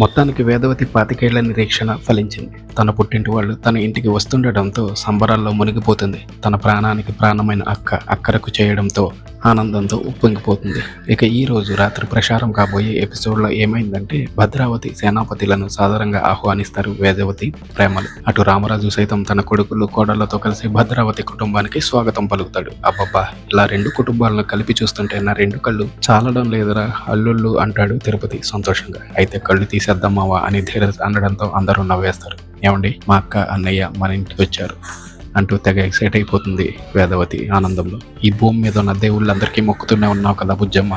మొత్తానికి వేదవతి 25 నిరీక్షణ ఫలించింది. తన పుట్టింటి వాళ్ళు తన ఇంటికి వస్తుండటంతో సంబరాల్లో మునిగిపోతుంది. తన ప్రాణానికి ప్రాణమైన అక్క అక్కరకు చేయడంతో ఆనందంతో ఉప్పొంగిపోతుంది. ఇక ఈ రోజు రాత్రి ప్రసారం కాబోయే ఎపిసోడ్లో ఏమైందంటే, భద్రావతి సేనాపతులను సాదరంగా ఆహ్వానిస్తారు వేదవతి ప్రేమలు. అటు రామరాజు సైతం తన కొడుకులు కోడళ్లతో కలిసి భద్రావతి కుటుంబానికి స్వాగతం పలుకుతాడు. అబ్బబ్బా, ఇలా రెండు కుటుంబాలను కలిపి చూస్తుంటే నా రెండు కళ్ళు చాలడం లేదురా అల్లుళ్ళు అంటాడు తిరుపతి సంతోషంగా. అయితే కళ్ళు తీసేద్దామావా అని ధీరజ్ అనడంతో అందరూ నవ్వేస్తారు. ఏమండి, మా అక్క అన్నయ్య మన ఇంటికి వచ్చారు అంటూ తెగ ఎక్సైట్ అయిపోతుంది వేదవతి ఆనందంలో. ఈ భూమి మీద ఉన్న దేవుళ్ళందరికీ మొక్కుతూనే ఉన్నావు కదా బుజ్జమ్మ,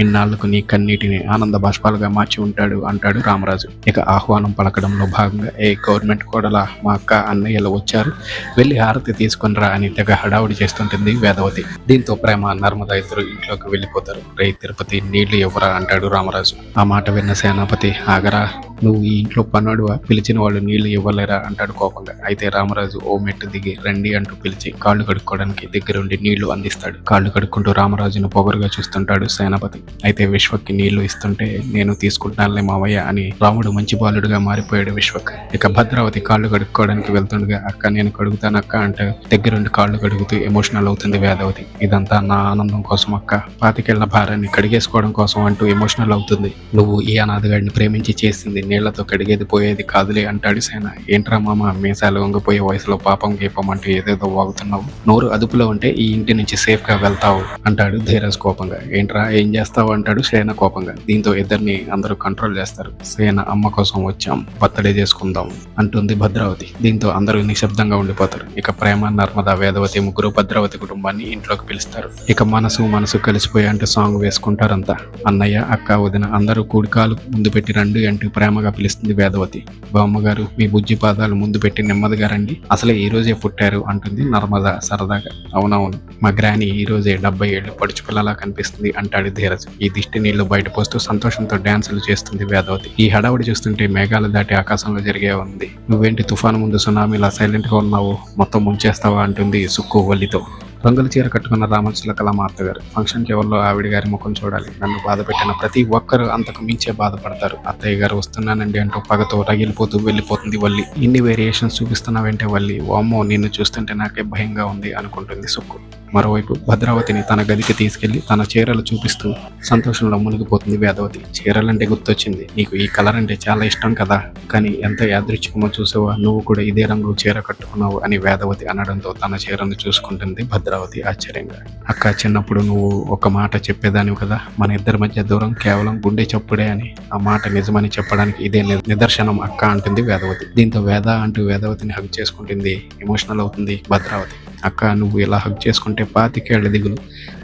ఇన్నాళ్లకు నీ కన్నీటిని ఆనంద బాష్పాలుగా మార్చి ఉంటాడు అంటాడు రామరాజు. ఇక ఆహ్వానం పలకడంలో భాగంగా గవర్నమెంట్ కోడల మా అక్క అన్నయ్యలు వచ్చారు, వెళ్ళి హారతి తీసుకునిరా అని తెగ హడావుడి చేస్తుంటుంది వేదవతి. దీంతో ప్రేమ నర్మద ఇద్దరు ఇంట్లోకి వెళ్ళిపోతారు. రే తిరుపతి, నీళ్లు ఇవ్వరా అంటాడు రామరాజు. ఆ మాట విన్న సేనాపతి, ఆగరా, నువ్వు ఈ ఇంట్లో పన్నాడువా, పిలిచిన వాళ్ళు నీళ్లు ఇవ్వలేరా అంటాడు కోపంగా. అయితే రామరాజు ఓ మెట్టు దిగి రండి అంటూ పిలిచి కాళ్ళు కడుక్కోవడానికి దగ్గరుండి నీళ్లు అందిస్తాడు. కాళ్ళు కడుక్కుంటూ రామరాజును పొగరుగా చూస్తుంటాడు సేనాపతి. అయితే విశ్వక్కి నీళ్లు ఇస్తుంటే, నేను తీసుకుంటానులే మావయ్య అని రాముడు మంచి బాలుడుగా మారిపోయాడు విశ్వక్. ఇక భద్రావతి కాళ్ళు కడుక్కోవడానికి వెళ్తుండగా, అక్క నేను కడుగుతాను అక్క అంటే దగ్గరుండి కాళ్ళు కడుగుతూ ఎమోషనల్ అవుతుంది వేదవతి. ఇదంతా నా ఆనందం కోసం అక్క, 25 భారాన్ని కడిగేసుకోవడం కోసం అంటూ ఎమోషనల్ అవుతుంది. నువ్వు ఈ అనాథగాడిని ప్రేమించి చేసింది నీళ్లతో కడిగేది పోయేది కాదులే అంటాడు సేన. ఏంట్రా మామ, మీసాలు వంగిపోయే వయసులో పాపం గీపం అంటూ ఏదేదో వాగుతున్నావు, నోరు అదుపులో ఉంటే ఈ ఇంటి నుంచి సేఫ్ గా వెళ్తావు అంటాడు ధీరజ్ కోపంగా. ఏంట్రా ఏం చేస్తావు అంటాడు సేన కోపంగా. దీంతో ఇద్దరిని అందరూ కంట్రోల్ చేస్తారు. సేన అమ్మ కోసం వచ్చాం, బర్త్డే చేసుకుందాం అంటుంది భద్రావతి. దీంతో అందరూ నిశ్శబ్దంగా ఉండిపోతారు. ఇక ప్రేమ, నర్మద, వేదవతి ముగ్గురు భద్రావతి కుటుంబాన్ని ఇంట్లోకి పిలుస్తారు. ఇక మనసు కలిసిపోయి అంటూ సాంగ్ వేసుకుంటారంతా. అన్నయ్య, అక్క, వదిన అందరూ కూడికాలు ముందు పెట్టి రండి అంటూ ప్రేమగా పిలుస్తుంది వేదవతి. బామ్మగారు, మీ బుజ్జి పాదాలు ముందు పెట్టి నెమ్మదిగా రండి, అసలే ఈ రోజే పుట్టారు అంటుంది నర్మద సరదాగా. అవునవును, మా గ్రాని ఈ రోజే 70 ఏళ్ళు పడుచు పిల్లలా కనిపిస్తుంది అంటాడు ధీరజ్. ఈ దిష్టి నీళ్లు బయట పోస్తూ సంతోషంతో డ్యాన్సులు చేస్తుంది వేదవతి. ఈ హడావుడి చూస్తుంటే మేఘాలు దాటి ఆకాశంలో జరిగే ఉంది. నువ్వేంటి తుఫాను ముందు సునామీలా సైలెంట్ గా ఉన్నావు, మొత్తం ముంచేస్తావా అంటుంది సుక్కు వల్లితో. రంగుల చీర కట్టుకున్న రామచిలకల మా అత్తగారు. ఫంక్షన్ చివరిలో ఆవిడ గారి ముఖం చూడాలి. నన్ను బాధ పెట్టిన ప్రతి ఒక్కరు అంతకు మించే బాధపడతారు. అత్తయ్య గారు వస్తున్నానండి అంటూ పగతో రగిలిపోతూ వెళ్ళిపోతుంది వల్లి. ఇన్ని వేరియేషన్స్ చూపిస్తున్నావంటే వల్లి, వామ్మో నిన్ను చూస్తుంటే నాకే భయంగా ఉంది అనుకుంటుంది సుక్కు. మరోవైపు భద్రావతిని తన గదికి తీసుకెళ్లి తన చీరలు చూపిస్తూ సంతోషంలో మునిగిపోతుంది వేదవతి. చీరలంటే గుర్తొచ్చింది, నీకు ఈ కలర్ అంటే చాలా ఇష్టం కదా, కానీ ఎంత యాదృచ్ఛికమో చూసావా, నువ్వు కూడా ఇదే రంగు చీర కట్టుకున్నావు అని వేదవతి అనడంతో తన చీరను చూసుకుంటుంది భద్రావతి ఆశ్చర్యంగా. అక్క, చిన్నప్పుడు నువ్వు ఒక మాట చెప్పేదానివి కదా, మన ఇద్దరి మధ్య దూరం కేవలం గుండె చప్పుడే అని. ఆ మాట నిజమని చెప్పడానికి ఇదే నిదర్శనం అక్క అంటుంది వేదవతి. దీంతో వేద అంటూ వేదవతిని హగ్ చేసుకుంటుంది. ఎమోషనల్ అవుతుంది భద్రావతి. అక్క, నువ్వు ఇలా హగ్ చేసుకుంటే 25 ఏళ్ల దిగులు,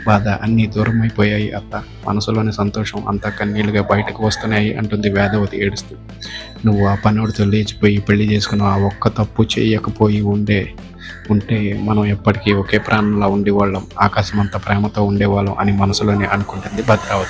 బాధ అన్నీ దూరం అయిపోయాయి అత్త, మనసులోని సంతోషం అంతా కన్నీళ్లుగా బయటకు వస్తున్నాయి అంటుంది వేదవతి ఏడుస్తూ. నువ్వు ఆ పన్నోడితో లేచిపోయి పెళ్లి చేసుకున్న ఆ ఒక్క తప్పు చేయకపోయి ఉంటే మనం ఎప్పటికీ ఒకే ప్రాణంలో ఉండేవాళ్ళం, ఆకాశమంతా ప్రేమతో ఉండేవాళ్ళం అని మనసులోనే అనుకుంటుంది భద్రావతి.